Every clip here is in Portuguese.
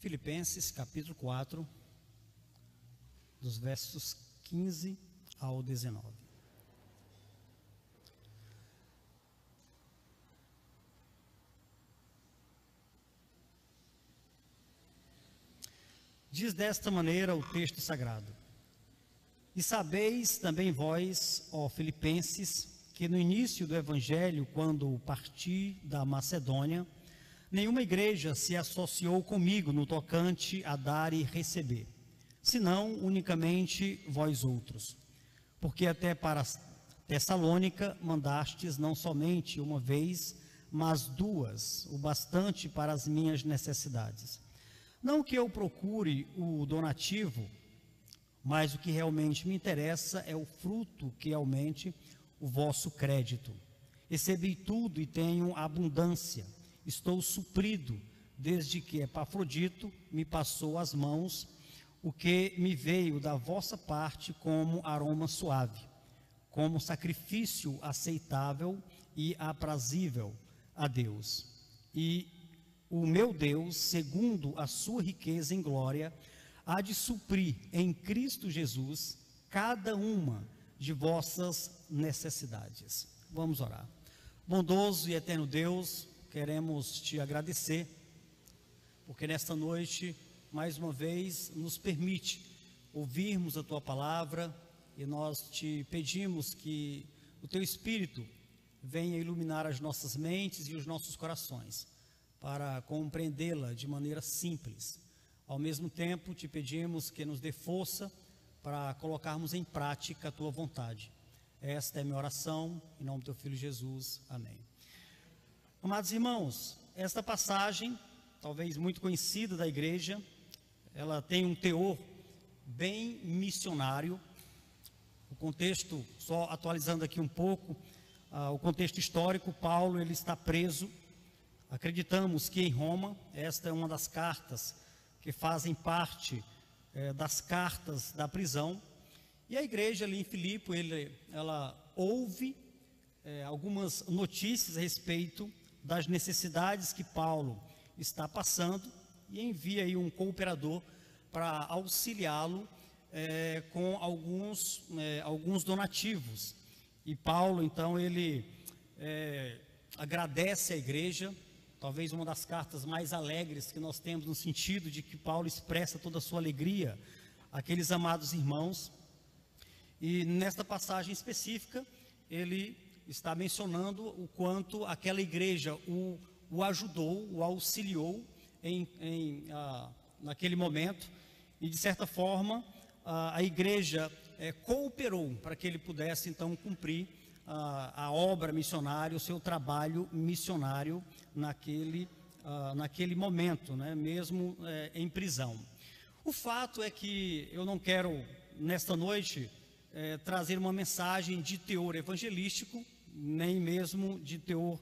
Filipenses capítulo 4, dos versos 15 ao 19. Diz desta maneira o texto sagrado: E sabeis também vós, ó Filipenses, que no início do Evangelho, quando parti da Macedônia, nenhuma igreja se associou comigo no tocante a dar e receber, senão unicamente vós outros. Porque até para Tessalônica mandastes não somente uma vez, mas duas, o bastante para as minhas necessidades. Não que eu procure o donativo, mas o que realmente me interessa é o fruto que aumente o vosso crédito. Recebi tudo e tenho abundância. Estou suprido, desde que Epafrodito me passou as mãos, o que me veio da vossa parte como aroma suave, como sacrifício aceitável e aprazível a Deus. E o meu Deus, segundo a sua riqueza em glória, há de suprir em Cristo Jesus cada uma de vossas necessidades. Vamos orar. Bondoso e eterno Deus, queremos te agradecer, porque nesta noite, mais uma vez, nos permite ouvirmos a tua palavra, e nós te pedimos que o teu Espírito venha iluminar as nossas mentes e os nossos corações, para compreendê-la de maneira simples. Ao mesmo tempo, te pedimos que nos dê força para colocarmos em prática a tua vontade. Esta é a minha oração, em nome do teu Filho Jesus. Amém. Amados irmãos, esta passagem, talvez muito conhecida da igreja, ela tem um teor bem missionário. O contexto, só atualizando aqui um pouco, o contexto histórico: Paulo ele está preso, acreditamos que em Roma. Esta é uma das cartas que fazem parte das cartas da prisão, e a igreja ali em Filipe, ela ouve algumas notícias a respeito das necessidades que Paulo está passando, e envia aí um cooperador para auxiliá-lo com alguns donativos. E Paulo então ele agradece à igreja, talvez uma das cartas mais alegres que nós temos, no sentido de que Paulo expressa toda a sua alegria àqueles amados irmãos. E nesta passagem específica ele está mencionando o quanto aquela igreja o ajudou, o auxiliou naquele momento, e de certa forma a igreja cooperou para que ele pudesse então cumprir a obra missionária, o seu trabalho missionário naquele momento, né, mesmo em prisão. O fato é que eu não quero nesta noite trazer uma mensagem de teor evangelístico, nem mesmo de teor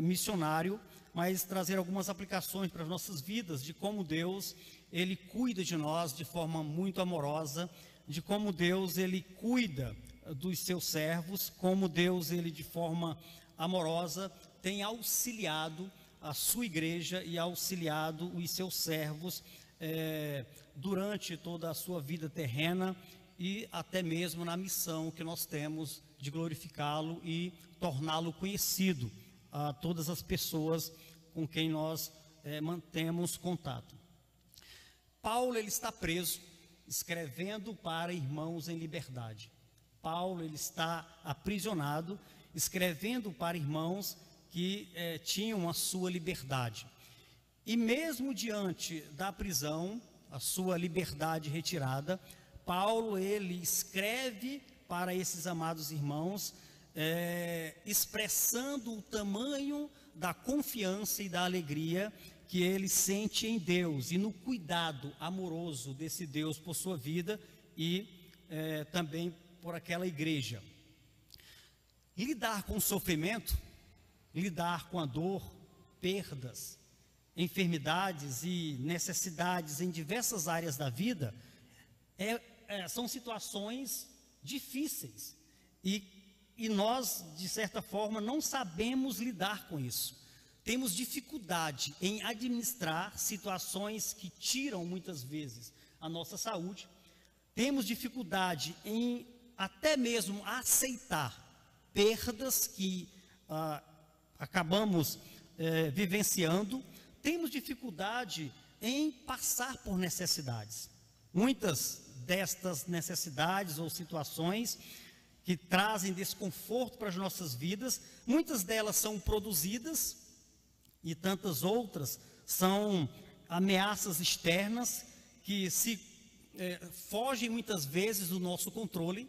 missionário, mas trazer algumas aplicações para as nossas vidas, de como Deus ele cuida de nós de forma muito amorosa, de como Deus ele cuida dos seus servos, como Deus ele de forma amorosa tem auxiliado a sua igreja e auxiliado os seus servos durante toda a sua vida terrena, e até mesmo na missão que nós temos de glorificá-lo e torná-lo conhecido a todas as pessoas com quem nós mantemos contato. Paulo ele está preso, escrevendo para irmãos em liberdade. Paulo ele está aprisionado, escrevendo para irmãos que tinham a sua liberdade. E mesmo diante da prisão, a sua liberdade retirada, Paulo ele escreve para esses amados irmãos, expressando o tamanho da confiança e da alegria que ele sente em Deus e no cuidado amoroso desse Deus por sua vida e também por aquela igreja. Lidar com o sofrimento, lidar com a dor, perdas, enfermidades e necessidades em diversas áreas da vida são situações difíceis, e nós de certa forma não sabemos lidar com isso. temos dificuldade em administrar situações que tiram muitas vezes a nossa saúde, temos dificuldade em até mesmo aceitar perdas que acabamos vivenciando, temos dificuldade em passar por necessidades. Muitas destas necessidades ou situações que trazem desconforto para as nossas vidas, muitas delas são produzidas e tantas outras são ameaças externas que fogem muitas vezes do nosso controle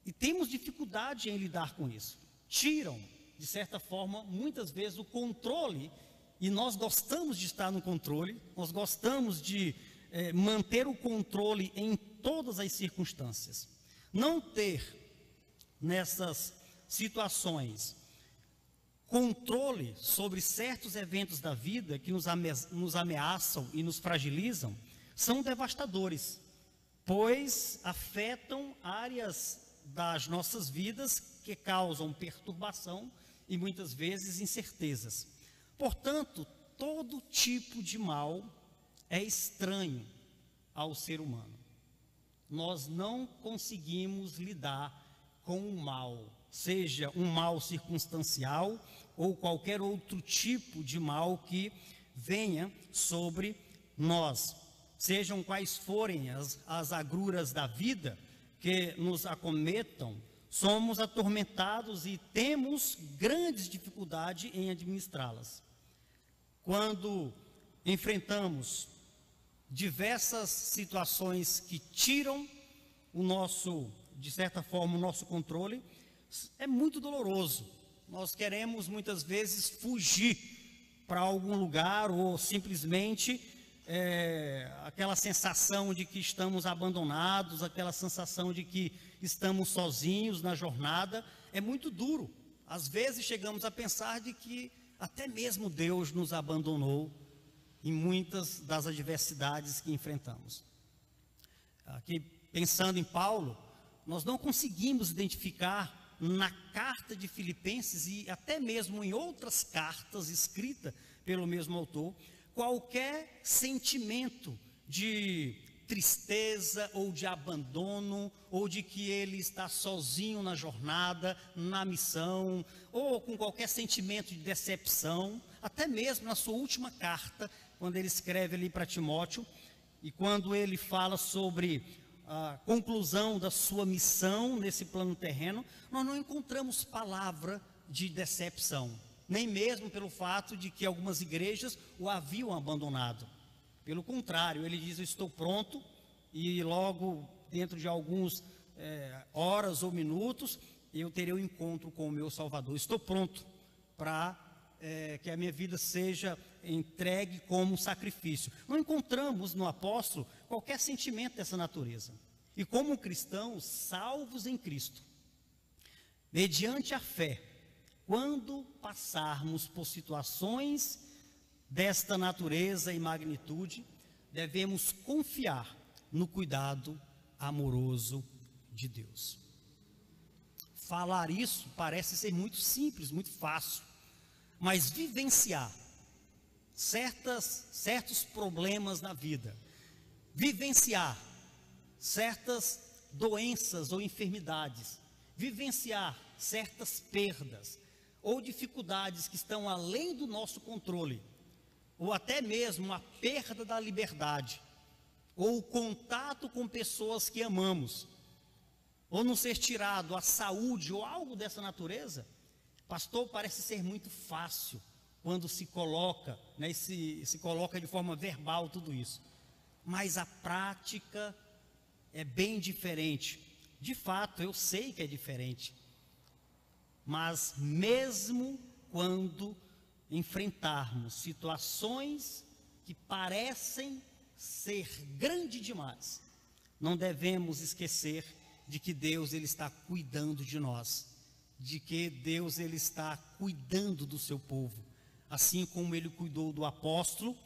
e temos dificuldade em lidar com isso. Tiram, de certa forma, muitas vezes o controle, e nós gostamos de estar no controle, nós gostamos de manter o controle em todas as circunstâncias. Não ter nessas situações controle sobre certos eventos da vida que nos ameaçam e nos fragilizam, são devastadores, pois afetam áreas das nossas vidas que causam perturbação e muitas vezes incertezas. Portanto, todo tipo de mal é estranho ao ser humano. Nós não conseguimos lidar com o mal, seja um mal circunstancial ou qualquer outro tipo de mal que venha sobre nós. Sejam quais forem as agruras da vida que nos acometam, somos atormentados e temos grandes dificuldades em administrá-las. Quando enfrentamos diversas situações que tiram de certa forma, o nosso controle, é muito doloroso. Nós queremos muitas vezes fugir para algum lugar ou simplesmente aquela sensação de que estamos abandonados, aquela sensação de que estamos sozinhos na jornada, é muito duro. Às vezes chegamos a pensar de que até mesmo Deus nos abandonou em muitas das adversidades que enfrentamos. Aqui, pensando em Paulo, nós não conseguimos identificar na carta de Filipenses e até mesmo em outras cartas escritas pelo mesmo autor, qualquer sentimento de tristeza ou de abandono, ou de que ele está sozinho na jornada, na missão, ou com qualquer sentimento de decepção, até mesmo na sua última carta, quando ele escreve ali para Timóteo, e quando ele fala sobre a conclusão da sua missão nesse plano terreno, nós não encontramos palavra de decepção, nem mesmo pelo fato de que algumas igrejas o haviam abandonado. Pelo contrário, ele diz: eu estou pronto, e logo dentro de algumas horas ou minutos eu terei um encontro com o meu Salvador. Estou pronto para que a minha vida seja entregue como sacrifício. Não encontramos no apóstolo qualquer sentimento dessa natureza. E como cristãos salvos em Cristo, mediante a fé, quando passarmos por situações desta natureza e magnitude, devemos confiar no cuidado amoroso de Deus. Falar isso parece ser muito simples, muito fácil, mas vivenciar certos problemas na vida, vivenciar certas doenças ou enfermidades, vivenciar certas perdas ou dificuldades que estão além do nosso controle, ou até mesmo a perda da liberdade, ou o contato com pessoas que amamos, ou não ser tirado a saúde ou algo dessa natureza, pastor, parece ser muito fácil quando se coloca, se coloca de forma verbal tudo isso, mas a prática é bem diferente. De fato, eu sei que é diferente, mas mesmo quando enfrentarmos situações que parecem ser grandes demais, não devemos esquecer de que Deus ele está cuidando de nós, de que Deus ele está cuidando do seu povo, assim como ele cuidou do apóstolo,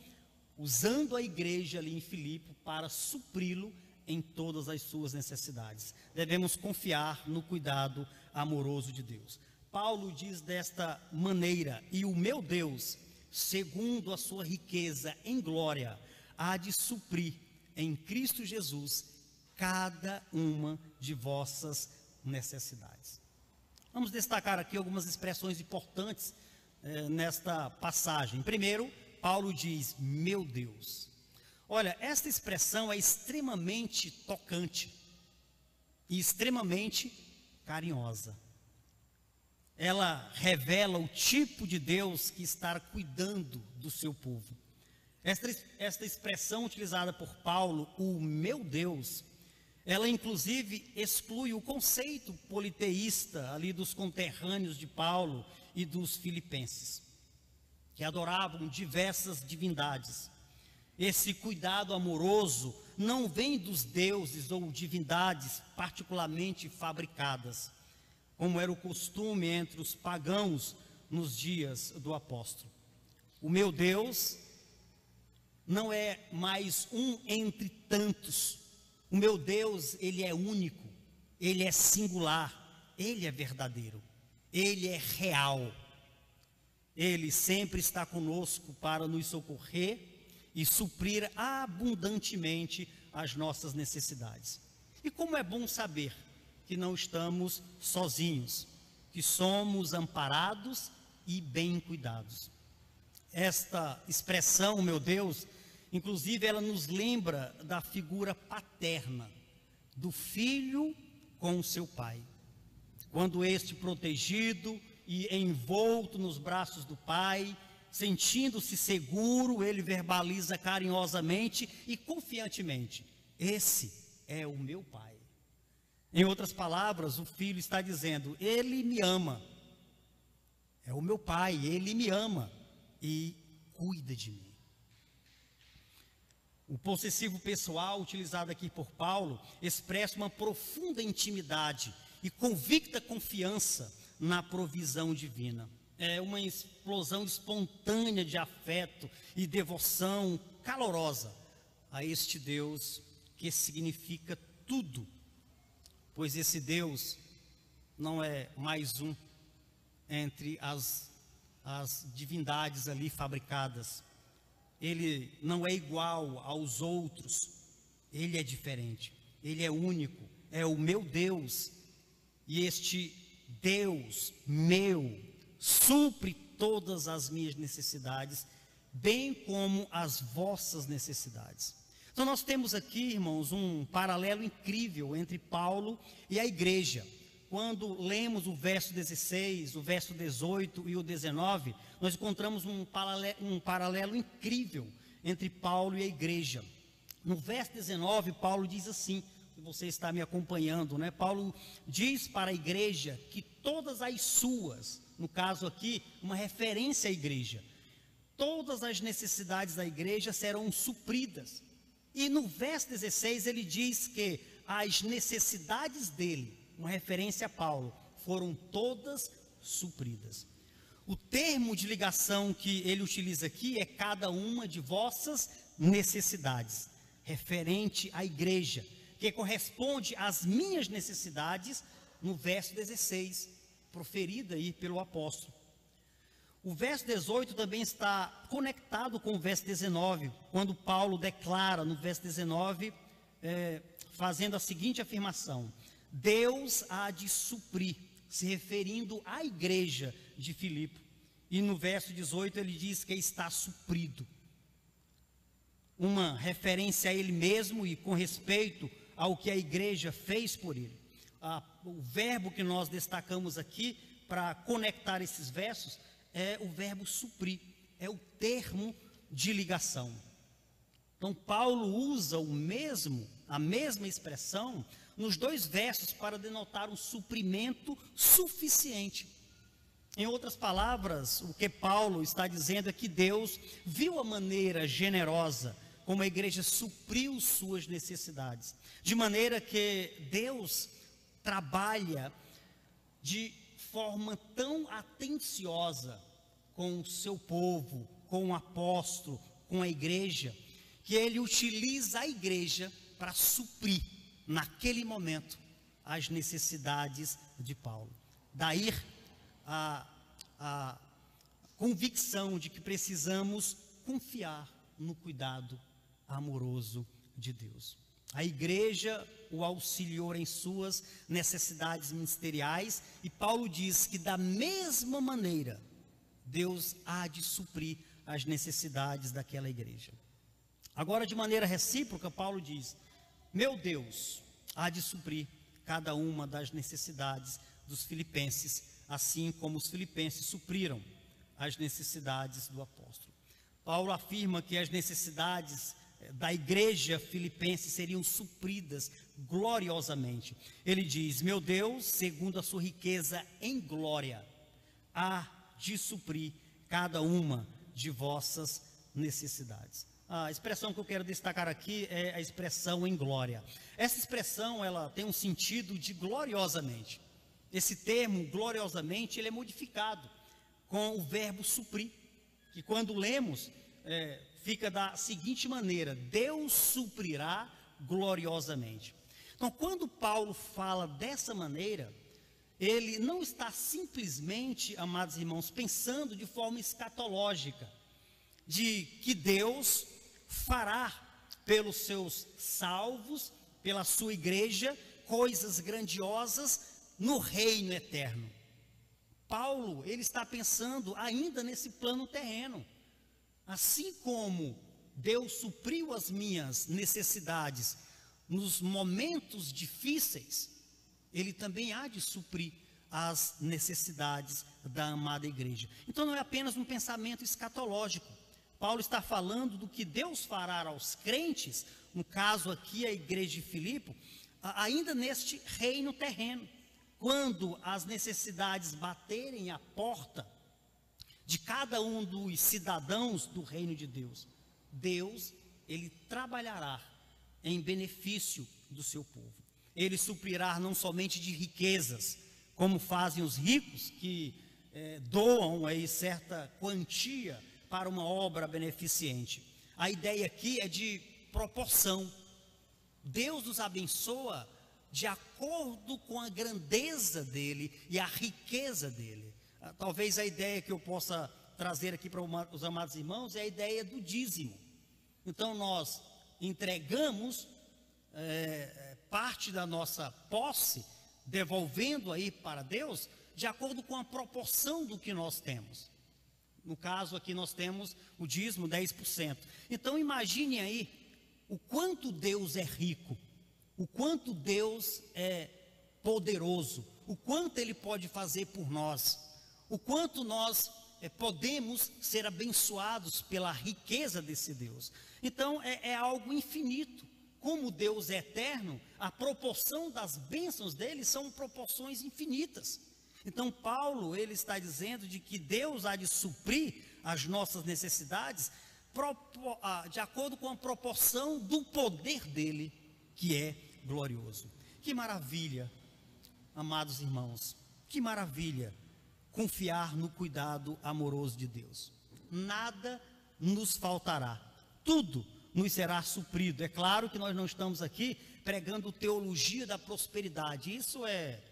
usando a igreja ali em Filipe para supri-lo em todas as suas necessidades. Devemos confiar no cuidado amoroso de Deus. Paulo diz desta maneira: e o meu Deus, segundo a sua riqueza em glória, há de suprir em Cristo Jesus cada uma de vossas necessidades. Vamos destacar aqui algumas expressões importantes nesta passagem. Primeiro, Paulo diz: meu Deus. Olha, esta expressão é extremamente tocante e extremamente carinhosa. Ela revela o tipo de Deus que está cuidando do seu povo. Esta expressão utilizada por Paulo, o meu Deus, ela inclusive exclui o conceito politeísta ali dos conterrâneos de Paulo e dos filipenses, que adoravam diversas divindades. Esse cuidado amoroso não vem dos deuses ou divindades particularmente fabricadas, como era o costume entre os pagãos nos dias do apóstolo. O meu Deus não é mais um entre tantos. O meu Deus, ele é único, ele é singular, ele é verdadeiro, ele é real. Ele sempre está conosco para nos socorrer e suprir abundantemente as nossas necessidades. E como é bom saber que não estamos sozinhos, que somos amparados e bem cuidados. Esta expressão, meu Deus, inclusive ela nos lembra da figura paterna, do filho com o seu pai. Quando este protegido e envolto nos braços do pai, sentindo-se seguro, ele verbaliza carinhosamente e confiantemente: esse é o meu pai. Em outras palavras, o filho está dizendo: ele me ama, é o meu pai, ele me ama e cuida de mim. O possessivo pessoal utilizado aqui por Paulo expressa uma profunda intimidade e convicta confiança na provisão divina. É uma explosão espontânea de afeto e devoção calorosa a este Deus que significa tudo, pois esse Deus não é mais um entre as divindades ali fabricadas. Ele não é igual aos outros, ele é diferente, ele é único, é o meu Deus, e este Deus meu supre todas as minhas necessidades, bem como as vossas necessidades. Então nós temos aqui, irmãos, um paralelo incrível entre Paulo e a igreja. Quando lemos o verso 16, o verso 18 e o 19, nós encontramos um paralelo incrível entre Paulo e a igreja. No verso 19, Paulo diz assim, se você está me acompanhando, né? Paulo diz para a igreja que todas as suas, no caso aqui, uma referência à igreja, todas as necessidades da igreja serão supridas. E no verso 16 ele diz que as necessidades dele, uma referência a Paulo, foram todas supridas. O termo de ligação que ele utiliza aqui é cada uma de vossas necessidades, referente à igreja, que corresponde às minhas necessidades, no verso 16, proferida aí pelo apóstolo. O verso 18 também está conectado com o verso 19, quando Paulo declara no verso 19, fazendo a seguinte afirmação: Deus há de suprir, se referindo à igreja de Filipe. E no verso 18 ele diz que está suprido. Uma referência a ele mesmo e com respeito ao que a igreja fez por ele. O verbo que nós destacamos aqui para conectar esses versos é o verbo suprir, é o termo de ligação. Então Paulo usa a mesma expressão nos dois versos para denotar um suprimento suficiente. Em outras palavras, o que Paulo está dizendo é que Deus viu a maneira generosa como a igreja supriu suas necessidades, de maneira que Deus trabalha de forma tão atenciosa com o seu povo, com o apóstolo, com a igreja, que ele utiliza a igreja para suprir naquele momento as necessidades de Paulo. Daí a convicção de que precisamos confiar no cuidado amoroso de Deus. A igreja o auxiliou em suas necessidades ministeriais, e Paulo diz que da mesma maneira Deus há de suprir as necessidades daquela igreja. Agora, de maneira recíproca, Paulo diz: meu Deus há de suprir cada uma das necessidades dos filipenses, assim como os filipenses supriram as necessidades do apóstolo. Paulo afirma que as necessidades da igreja filipense seriam supridas gloriosamente. Ele diz: meu Deus, segundo a sua riqueza em glória, há de suprir cada uma de vossas necessidades. A expressão que eu quero destacar aqui é a expressão em glória. Essa expressão, ela tem um sentido de gloriosamente. Esse termo, gloriosamente, ele é modificado com o verbo suprir, que quando lemos, fica da seguinte maneira: Deus suprirá gloriosamente. Então, quando Paulo fala dessa maneira, ele não está simplesmente, amados irmãos, pensando de forma escatológica, de que Deus fará pelos seus salvos, pela sua igreja, coisas grandiosas no reino eterno. Paulo, ele está pensando ainda nesse plano terreno. Assim como Deus supriu as minhas necessidades nos momentos difíceis, Ele também há de suprir as necessidades da amada igreja. Então não é apenas um pensamento escatológico. Paulo está falando do que Deus fará aos crentes, no caso aqui a igreja de Filipe, ainda neste reino terreno. Quando as necessidades baterem à porta de cada um dos cidadãos do reino de Deus, Deus, Ele trabalhará em benefício do seu povo. Ele suprirá não somente de riquezas, como fazem os ricos, que doam aí certa quantia para uma obra beneficente. A ideia aqui é de proporção. Deus nos abençoa de acordo com a grandeza dele e a riqueza dele. Talvez a ideia que eu possa trazer aqui para os amados irmãos é a ideia do dízimo. Então nós entregamos parte da nossa posse, devolvendo aí para Deus, de acordo com a proporção do que nós temos. No caso aqui nós temos o dízimo 10%. Então imagine aí o quanto Deus é rico, o quanto Deus é poderoso, o quanto Ele pode fazer por nós, o quanto nós podemos ser abençoados pela riqueza desse Deus. Então é algo infinito. Como Deus é eterno, a proporção das bênçãos dele são proporções infinitas. Então Paulo, ele está dizendo de que Deus há de suprir as nossas necessidades de acordo com a proporção do poder dele, que é glorioso. Que maravilha, amados irmãos, que maravilha confiar no cuidado amoroso de Deus. Nada nos faltará, tudo nos será suprido. É claro que nós não estamos aqui pregando teologia da prosperidade. Isso é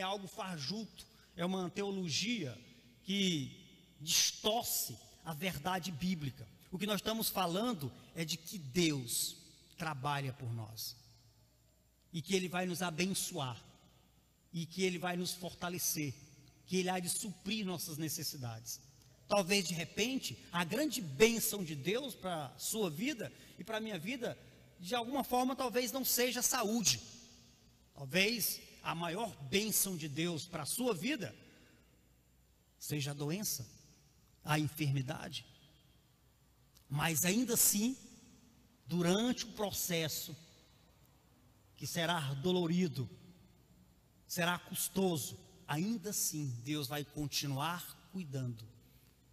algo fajuto, é uma teologia que distorce a verdade bíblica. O que nós estamos falando é de que Deus trabalha por nós, e que Ele vai nos abençoar, e que Ele vai nos fortalecer, que Ele há de suprir nossas necessidades. Talvez de repente a grande bênção de Deus para a sua vida e para a minha vida, de alguma forma talvez não seja a saúde. Talvez a maior bênção de Deus para a sua vida seja a doença, a enfermidade. Mas ainda assim, durante o processo, que será dolorido, será custoso, ainda assim Deus vai continuar cuidando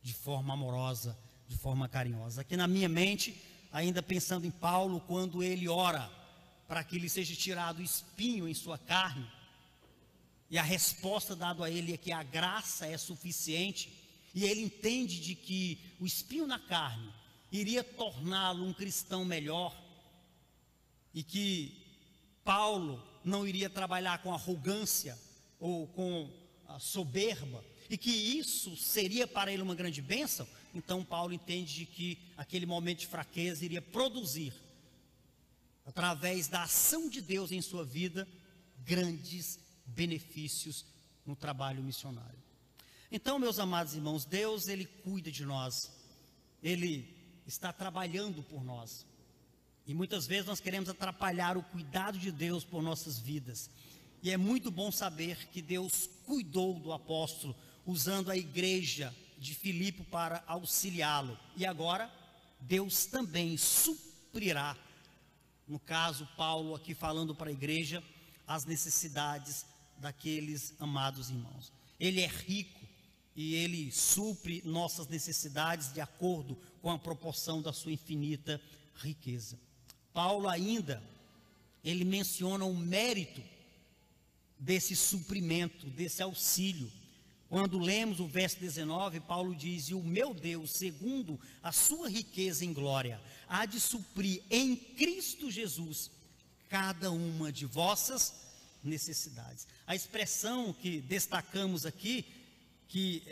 de forma amorosa, de forma carinhosa. Aqui na minha mente, ainda pensando em Paulo, quando ele ora para que lhe seja tirado o espinho em sua carne, e a resposta dada a ele é que a graça é suficiente, e ele entende de que o espinho na carne iria torná-lo um cristão melhor, e que Paulo não iria trabalhar com arrogância ou com soberba, e que isso seria para ele uma grande bênção, então Paulo entende de que aquele momento de fraqueza iria produzir, através da ação de Deus em sua vida, grandes benefícios no trabalho missionário. Então, meus amados irmãos, Deus, Ele cuida de nós, Ele está trabalhando por nós, e muitas vezes nós queremos atrapalhar o cuidado de Deus por nossas vidas, e é muito bom saber que Deus cuidou do apóstolo, usando a igreja de Filipe para auxiliá-lo, e agora Deus também suprirá, no caso Paulo aqui falando para a igreja, as necessidades daqueles amados irmãos. Ele é rico e Ele supre nossas necessidades de acordo com a proporção da sua infinita riqueza. Paulo ainda, ele menciona o mérito desse suprimento, desse auxílio. Quando lemos o verso 19, Paulo diz: e o meu Deus, segundo a sua riqueza em glória, há de suprir em Cristo Jesus cada uma de vossas necessidades. A expressão que destacamos aqui, que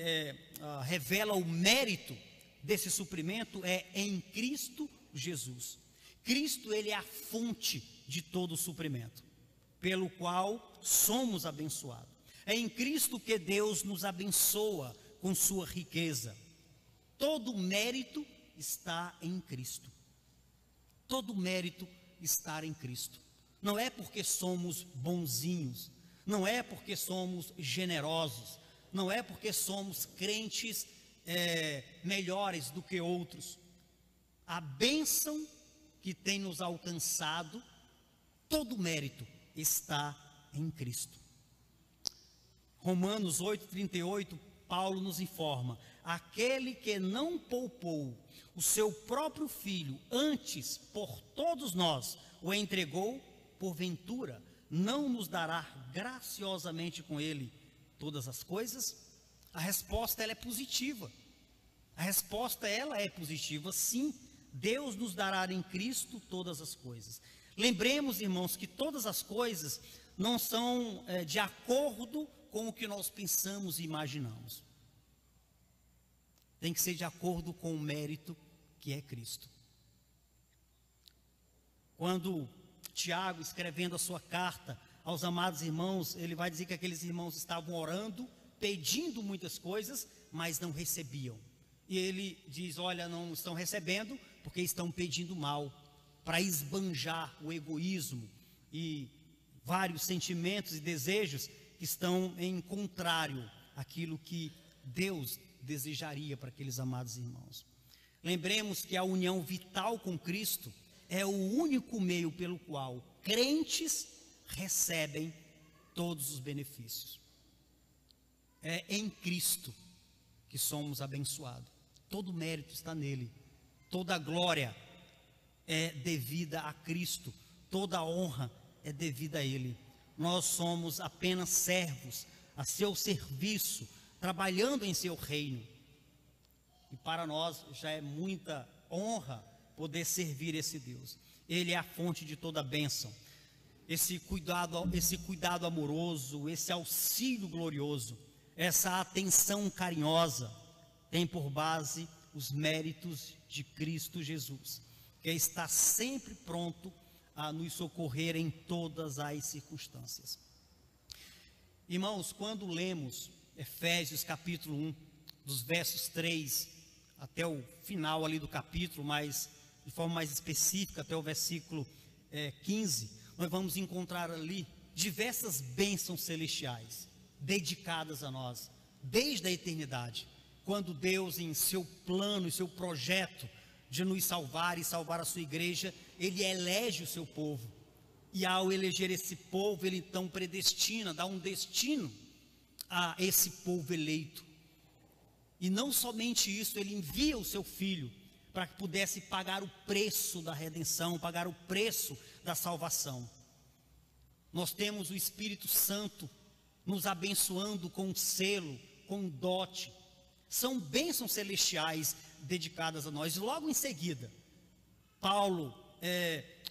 revela o mérito desse suprimento, é em Cristo Jesus. Cristo, ele é a fonte de todo o suprimento, pelo qual somos abençoados. É em Cristo que Deus nos abençoa com sua riqueza. Todo mérito está em Cristo. Todo mérito está em Cristo. Não é porque somos bonzinhos, não é porque somos generosos, não é porque somos crentes melhores do que outros. A bênção que tem nos alcançado, todo mérito está em Cristo. Romanos 8,38, Paulo nos informa: aquele que não poupou o seu próprio filho, antes por todos nós o entregou, porventura não nos dará graciosamente com ele todas as coisas? A resposta ela é positiva. A resposta ela é positiva, sim. Deus nos dará em Cristo todas as coisas. Lembremos, irmãos, que todas as coisas não são de acordo com o que nós pensamos e imaginamos. Tem que ser de acordo com o mérito que é Cristo. Quando Tiago, escrevendo a sua carta aos amados irmãos, ele vai dizer que aqueles irmãos estavam orando, pedindo muitas coisas, mas não recebiam. E ele diz: olha, não estão recebendo porque estão pedindo mal, para esbanjar o egoísmo e vários sentimentos e desejos que estão em contrário àquilo que Deus desejaria para aqueles amados irmãos. Lembremos que a união vital com Cristo é o único meio pelo qual crentes recebem todos os benefícios. É em Cristo que somos abençoados. Todo mérito está nele. Toda glória é devida a Cristo. Toda honra é devida a Ele. Nós somos apenas servos a seu serviço, trabalhando em seu reino. E para nós já é muita honra poder servir esse Deus. Ele é a fonte de toda bênção. Esse cuidado amoroso, esse auxílio glorioso, essa atenção carinhosa, tem por base os méritos de Cristo Jesus, que está sempre pronto a nos socorrer em todas as circunstâncias. Irmãos, quando lemos Efésios capítulo 1, dos versos 3 até o final ali do capítulo, mas de forma mais específica até o versículo 15, nós vamos encontrar ali diversas bênçãos celestiais dedicadas a nós, desde a eternidade, quando Deus, em seu plano e seu projeto de nos salvar e salvar a sua igreja, Ele elege o seu povo, e ao eleger esse povo, Ele então predestina, dá um destino a esse povo eleito. E não somente isso, Ele envia o seu Filho para que pudesse pagar o preço da redenção, pagar o preço da salvação. Nós temos o Espírito Santo nos abençoando com um selo, com um dote. São bênçãos celestiais dedicadas a nós. E logo em seguida, Paulo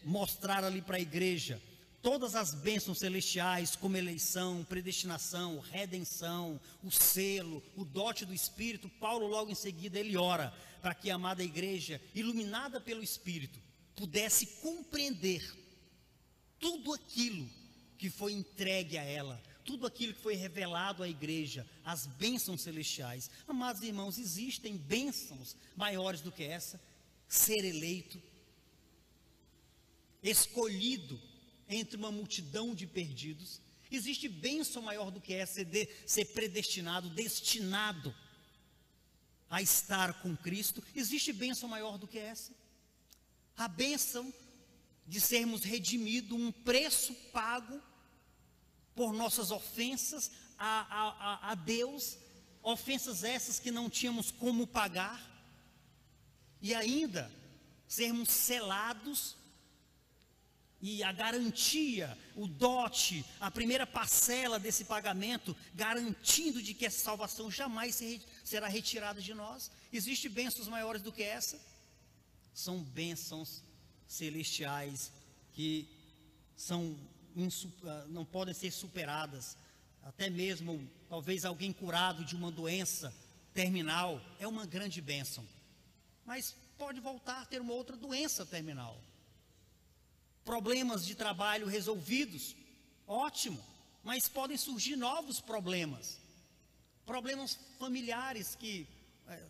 mostrar ali para a igreja todas as bênçãos celestiais, como eleição, predestinação, redenção, o selo, o dote do Espírito, Paulo logo em seguida ele ora para que a amada igreja, iluminada pelo Espírito, pudesse compreender tudo aquilo que foi entregue a ela, tudo aquilo que foi revelado à igreja, as bênçãos celestiais. Amados irmãos, existem bênçãos maiores do que essa: ser eleito, escolhido entre uma multidão de perdidos. Existe bênção maior do que essa, ser predestinado, destinado a estar com Cristo. Existe bênção maior do que essa? A bênção de sermos redimidos, um preço pago por nossas ofensas a Deus, ofensas essas que não tínhamos como pagar, e ainda sermos selados, e a garantia, o dote, a primeira parcela desse pagamento, garantindo de que essa salvação jamais será retirada de nós. Existem bênçãos maiores do que essa? São bênçãos celestiais que não podem ser superadas. Até mesmo, talvez alguém curado de uma doença terminal, é uma grande bênção, mas pode voltar a ter uma outra doença terminal. Problemas de trabalho resolvidos, ótimo, mas podem surgir novos problemas. Problemas familiares que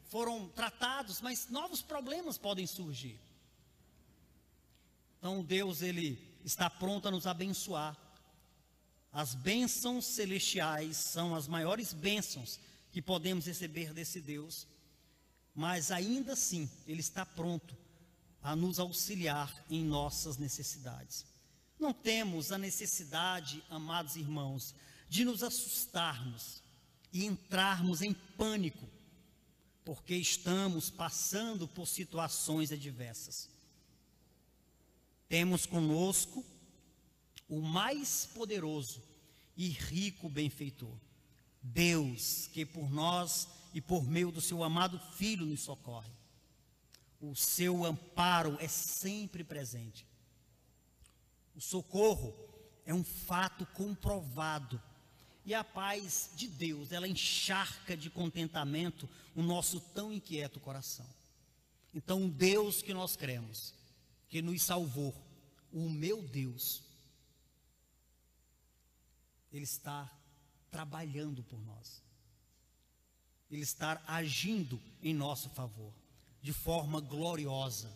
foram tratados, mas novos problemas podem surgir. Então Deus, Ele está pronto a nos abençoar. As bênçãos celestiais são as maiores bênçãos que podemos receber desse Deus, mas ainda assim Ele está pronto a nos auxiliar em nossas necessidades. Não temos a necessidade, amados irmãos, de nos assustarmos e entrarmos em pânico, porque estamos passando por situações adversas. Temos conosco o mais poderoso e rico benfeitor, Deus, que por nós e por meio do seu amado Filho nos socorre. O seu amparo é sempre presente. O socorro é um fato comprovado. E a paz de Deus, ela encharca de contentamento o nosso tão inquieto coração. Então, o Deus que nós cremos, que nos salvou, o meu Deus, Ele está trabalhando por nós. Ele está agindo em nosso favor, de forma gloriosa,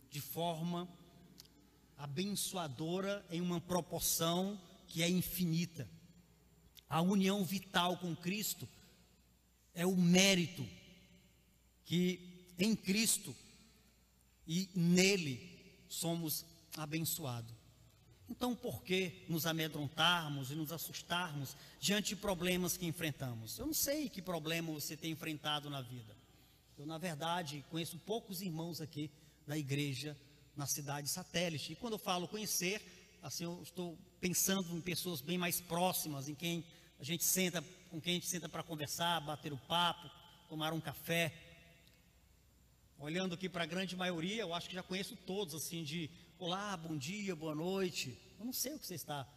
de forma abençoadora, em uma proporção que é infinita. A união vital com Cristo é o mérito que em Cristo e nele somos abençoados. Então, por que nos amedrontarmos e nos assustarmos diante de problemas que enfrentamos? Eu não sei que problema você tem enfrentado na vida. Eu, na verdade, conheço poucos irmãos aqui da igreja na cidade satélite. E quando eu falo conhecer, assim, eu estou pensando em pessoas bem mais próximas, com quem a gente senta para conversar, bater o papo, tomar um café. Olhando aqui para a grande maioria, eu acho que já conheço todos, assim, de olá, bom dia, boa noite. Eu não sei o que você está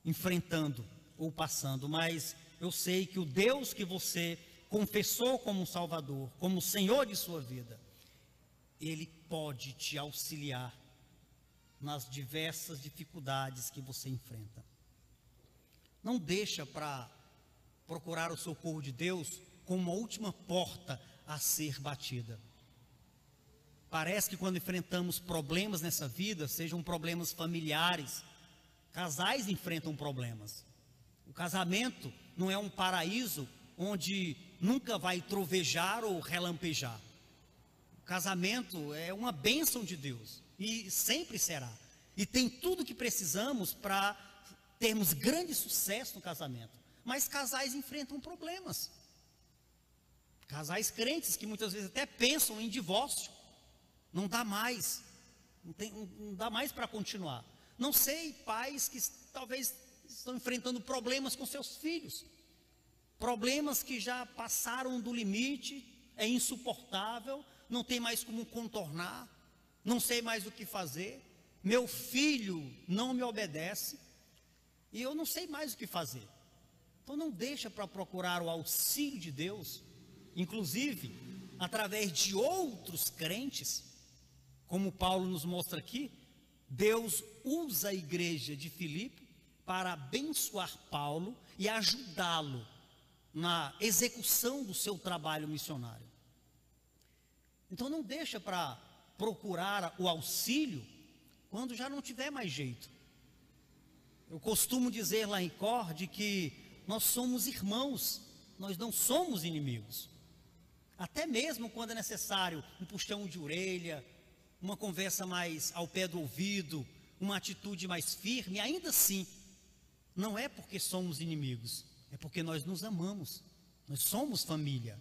enfrentando ou passando, mas eu sei que o Deus que você confessou como um Salvador, como o Senhor de sua vida, Ele pode te auxiliar nas diversas dificuldades que você enfrenta. Não deixa para procurar o socorro de Deus como uma última porta a ser batida. Parece que quando enfrentamos problemas nessa vida, sejam problemas familiares, casais enfrentam problemas. O casamento não é um paraíso onde nunca vai trovejar ou relampejar. O casamento é uma bênção de Deus e sempre será. E tem tudo que precisamos para termos grande sucesso no casamento. Mas casais enfrentam problemas. Casais crentes que muitas vezes até pensam em divórcio. Não dá mais. Não dá mais para continuar. Não sei, pais que talvez estão enfrentando problemas com seus filhos. Problemas que já passaram do limite, é insuportável, não tem mais como contornar, não sei mais o que fazer. meu filho não me obedece e eu não sei mais o que fazer. Então não deixa para procurar o auxílio de Deus, inclusive através de outros crentes, como Paulo nos mostra aqui. Deus usa a igreja de Filipe para abençoar Paulo e ajudá-lo na execução do seu trabalho missionário. Então não deixa para procurar o auxílio quando já não tiver mais jeito. Eu costumo dizer lá em Corde que nós somos irmãos, nós não somos inimigos. Até mesmo quando é necessário um puxão de orelha, uma conversa mais ao pé do ouvido, uma atitude mais firme, ainda assim, não é porque somos inimigos, é porque nós nos amamos, nós somos família,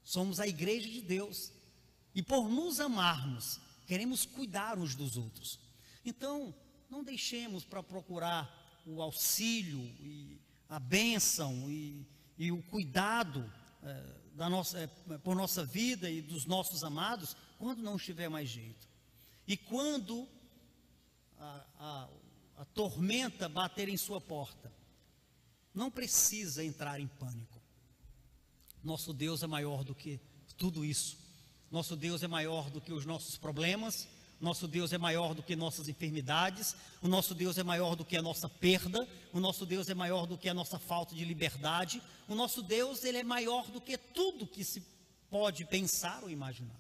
somos a igreja de Deus, e por nos amarmos, queremos cuidar uns dos outros. Então, não deixemos para procurar o auxílio, e a bênção e o cuidado por nossa vida e dos nossos amados, quando não estiver mais jeito. E quando a tormenta bater em sua porta, não precisa entrar em pânico. Nosso Deus é maior do que tudo isso. Nosso Deus é maior do que os nossos problemas. Nosso Deus é maior do que nossas enfermidades. O nosso Deus é maior do que a nossa perda. O nosso Deus é maior do que a nossa falta de liberdade. O nosso Deus, ele é maior do que tudo que se pode pensar ou imaginar.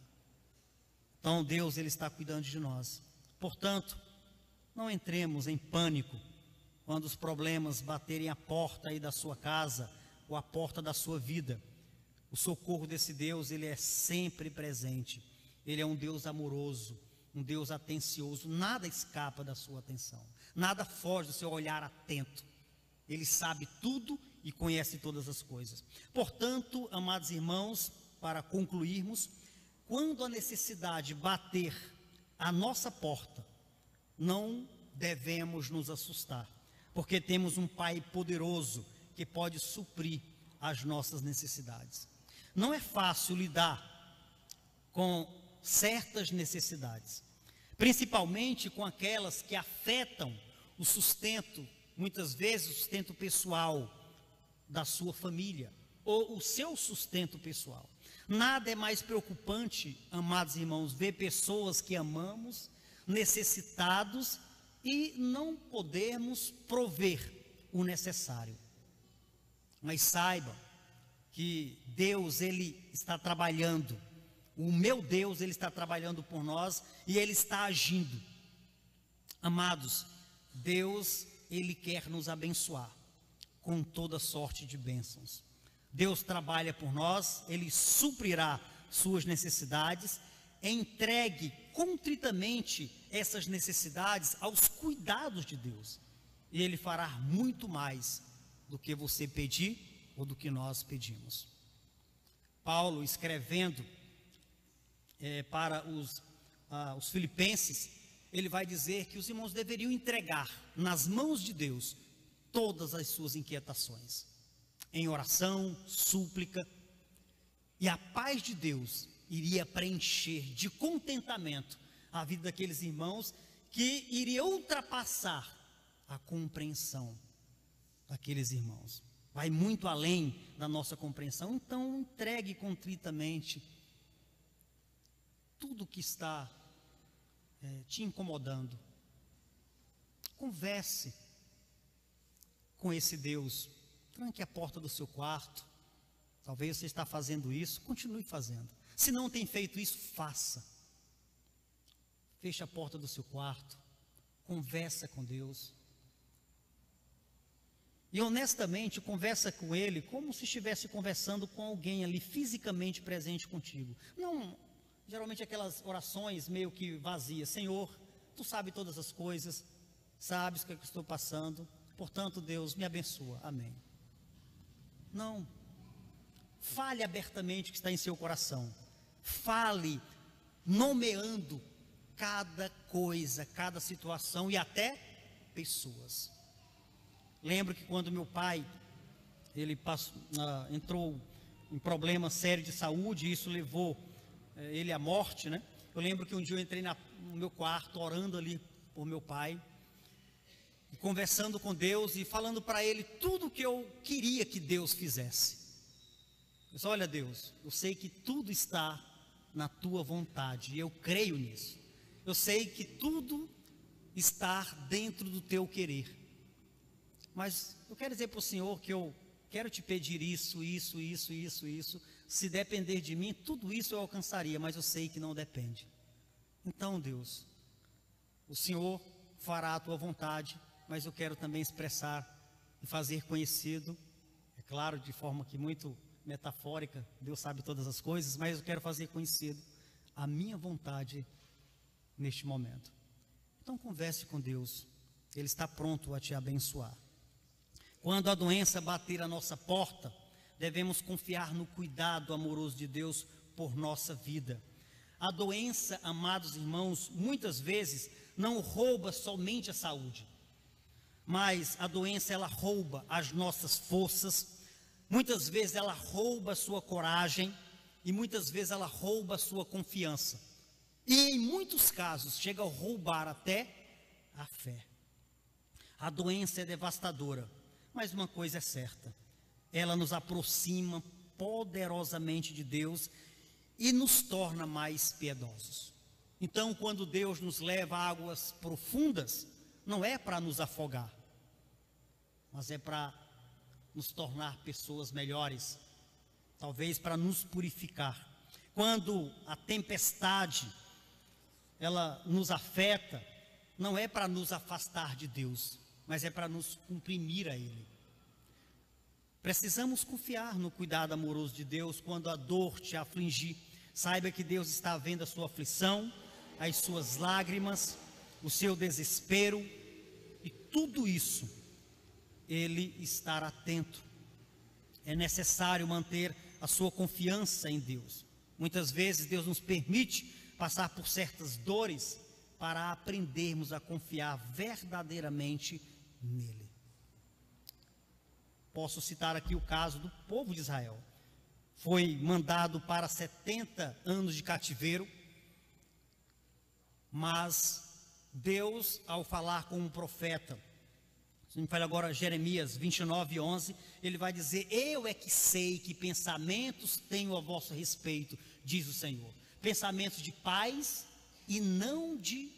Então Deus, ele está cuidando de nós. Portanto, não entremos em pânico quando os problemas baterem a porta aí da sua casa ou a porta da sua vida. O socorro desse Deus, ele é sempre presente. Ele é um Deus amoroso, um Deus atencioso. Nada escapa da sua atenção, nada foge do seu olhar atento. Ele sabe tudo e conhece todas as coisas. Portanto, amados irmãos, para concluirmos, quando a necessidade bater à nossa porta, não devemos nos assustar, porque temos um Pai poderoso que pode suprir as nossas necessidades. Não é fácil lidar com certas necessidades, principalmente com aquelas que afetam o sustento, muitas vezes o sustento pessoal da sua família, ou o seu sustento pessoal. Nada é mais preocupante, amados irmãos, ver pessoas que amamos necessitados e não podermos prover o necessário. Mas saiba que Deus, ele está trabalhando. O meu Deus, ele está trabalhando por nós e ele está agindo. Amados, Deus, ele quer nos abençoar com toda sorte de bênçãos. Deus trabalha por nós, ele suprirá suas necessidades. Entregue contritamente essas necessidades aos cuidados de Deus, e ele fará muito mais do que você pedir ou do que nós pedimos. Paulo, escrevendo para os filipenses, ele vai dizer que os irmãos deveriam entregar nas mãos de Deus todas as suas inquietações, em oração, súplica, e a paz de Deus iria preencher de contentamento a vida daqueles irmãos, que iria ultrapassar a compreensão daqueles irmãos. Vai muito além da nossa compreensão. Então entregue contritamente tudo que está te incomodando. Converse com esse Deus. Tranque a porta do seu quarto. Talvez você está fazendo isso, continue fazendo. Se não tem feito isso, faça. Feche a porta do seu quarto, conversa com Deus. E honestamente, conversa com Ele como se estivesse conversando com alguém ali fisicamente presente contigo. Não, geralmente aquelas orações meio que vazias. Senhor, Tu sabes todas as coisas, sabes o que eu estou passando, portanto, Deus, me abençoa. Amém. Não. Fale abertamente o que está em seu coração. Fale nomeando cada coisa, cada situação e até pessoas. Lembro que quando meu pai, ele entrou em problema sério de saúde, e isso levou ele à morte, né? Eu lembro que um dia eu entrei no meu quarto orando ali por meu pai, e conversando com Deus e falando para Ele tudo o que eu queria que Deus fizesse. Eu disse: olha, Deus, eu sei que tudo está na tua vontade, e eu creio nisso. Eu sei que tudo está dentro do teu querer, mas eu quero dizer para o Senhor que eu quero te pedir isso. Se depender de mim, tudo isso eu alcançaria, mas eu sei que não depende. Então, Deus, o Senhor fará a tua vontade, mas eu quero também expressar e fazer conhecido, é claro, de forma que muito metafórica, Deus sabe todas as coisas, mas eu quero fazer conhecido a minha vontade neste momento. Então converse com Deus, Ele está pronto a te abençoar. Quando a doença bater a nossa porta, devemos confiar no cuidado amoroso de Deus por nossa vida. A doença, amados irmãos, muitas vezes não rouba somente a saúde, mas a doença, ela rouba as nossas forças, muitas vezes ela rouba a sua coragem e muitas vezes ela rouba a sua confiança. E em muitos casos chega a roubar até a fé. A doença é devastadora, mas uma coisa é certa: ela nos aproxima poderosamente de Deus e nos torna mais piedosos. Então, quando Deus nos leva a águas profundas, não é para nos afogar, mas é para nos tornar pessoas melhores, talvez para nos purificar. Quando a tempestade, ela nos afeta, não é para nos afastar de Deus, mas é para nos comprimir a Ele. Precisamos confiar no cuidado amoroso de Deus quando a dor te afligir. Saiba que Deus está vendo a sua aflição, as suas lágrimas, o seu desespero, e tudo isso Ele está atento. É necessário manter a sua confiança em Deus. Muitas vezes Deus nos permite passar por certas dores para aprendermos a confiar verdadeiramente nele. Posso citar aqui o caso do povo de Israel. Foi mandado para 70 anos de cativeiro, mas Deus, ao falar com um profeta, se não me falha agora, Jeremias 29:11, ele vai dizer: eu é que sei que pensamentos tenho a vosso respeito, diz o Senhor, pensamentos de paz e não de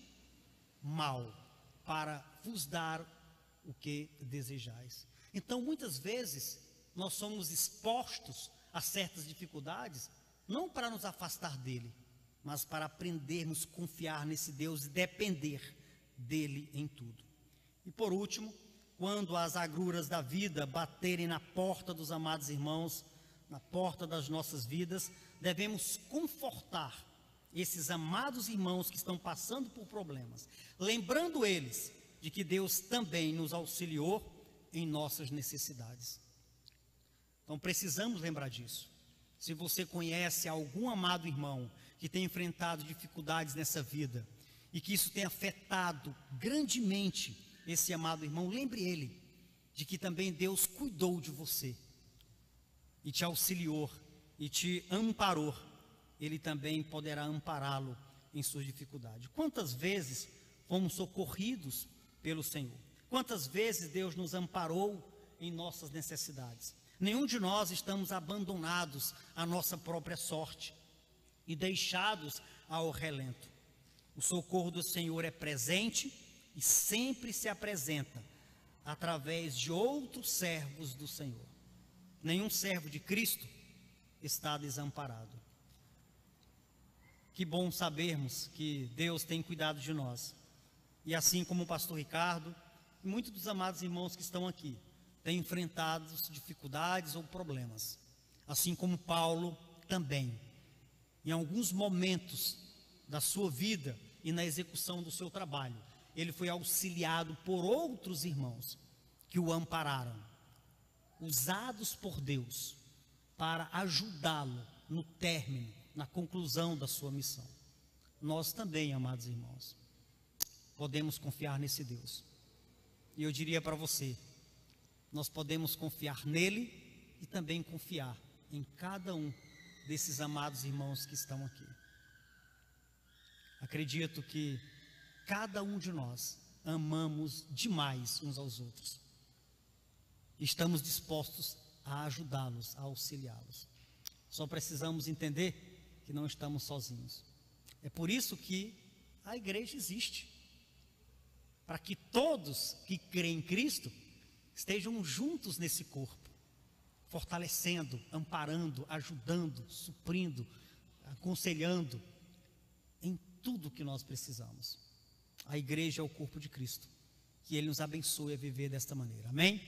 mal, para vos dar o que desejais. Então, muitas vezes, nós somos expostos a certas dificuldades, não para nos afastar dele, mas para aprendermos a confiar nesse Deus e depender dele em tudo. E por último, quando as agruras da vida baterem na porta dos amados irmãos, na porta das nossas vidas, devemos confortar esses amados irmãos que estão passando por problemas, lembrando eles de que Deus também nos auxiliou em nossas necessidades. Então precisamos lembrar disso. Se você conhece algum amado irmão que tem enfrentado dificuldades nessa vida e que isso tem afetado grandemente esse amado irmão, lembre ele de que também Deus cuidou de você e te auxiliou e te amparou. Ele também poderá ampará-lo em suas dificuldades. Quantas vezes fomos socorridos pelo Senhor? Quantas vezes Deus nos amparou em nossas necessidades? Nenhum de nós estamos abandonados à nossa própria sorte e deixados ao relento. O socorro do Senhor é presente e sempre se apresenta através de outros servos do Senhor. Nenhum servo de Cristo está desamparado. Que bom sabermos que Deus tem cuidado de nós. E assim como o pastor Ricardo, e muitos dos amados irmãos que estão aqui, têm enfrentado dificuldades ou problemas. Assim como Paulo também, em alguns momentos da sua vida e na execução do seu trabalho, ele foi auxiliado por outros irmãos que o ampararam, usados por Deus para ajudá-lo no término, na conclusão da sua missão. Nós também, amados irmãos, podemos confiar nesse Deus. E eu diria para você, nós podemos confiar nele e também confiar em cada um desses amados irmãos que estão aqui. Acredito que cada um de nós amamos demais uns aos outros. Estamos dispostos a ajudá-los, a auxiliá-los. Só precisamos entender que não estamos sozinhos. É por isso que a igreja existe, para que todos que creem em Cristo estejam juntos nesse corpo, fortalecendo, amparando, ajudando, suprindo, aconselhando em tudo que nós precisamos. A igreja é o corpo de Cristo. Que Ele nos abençoe a viver desta maneira. Amém?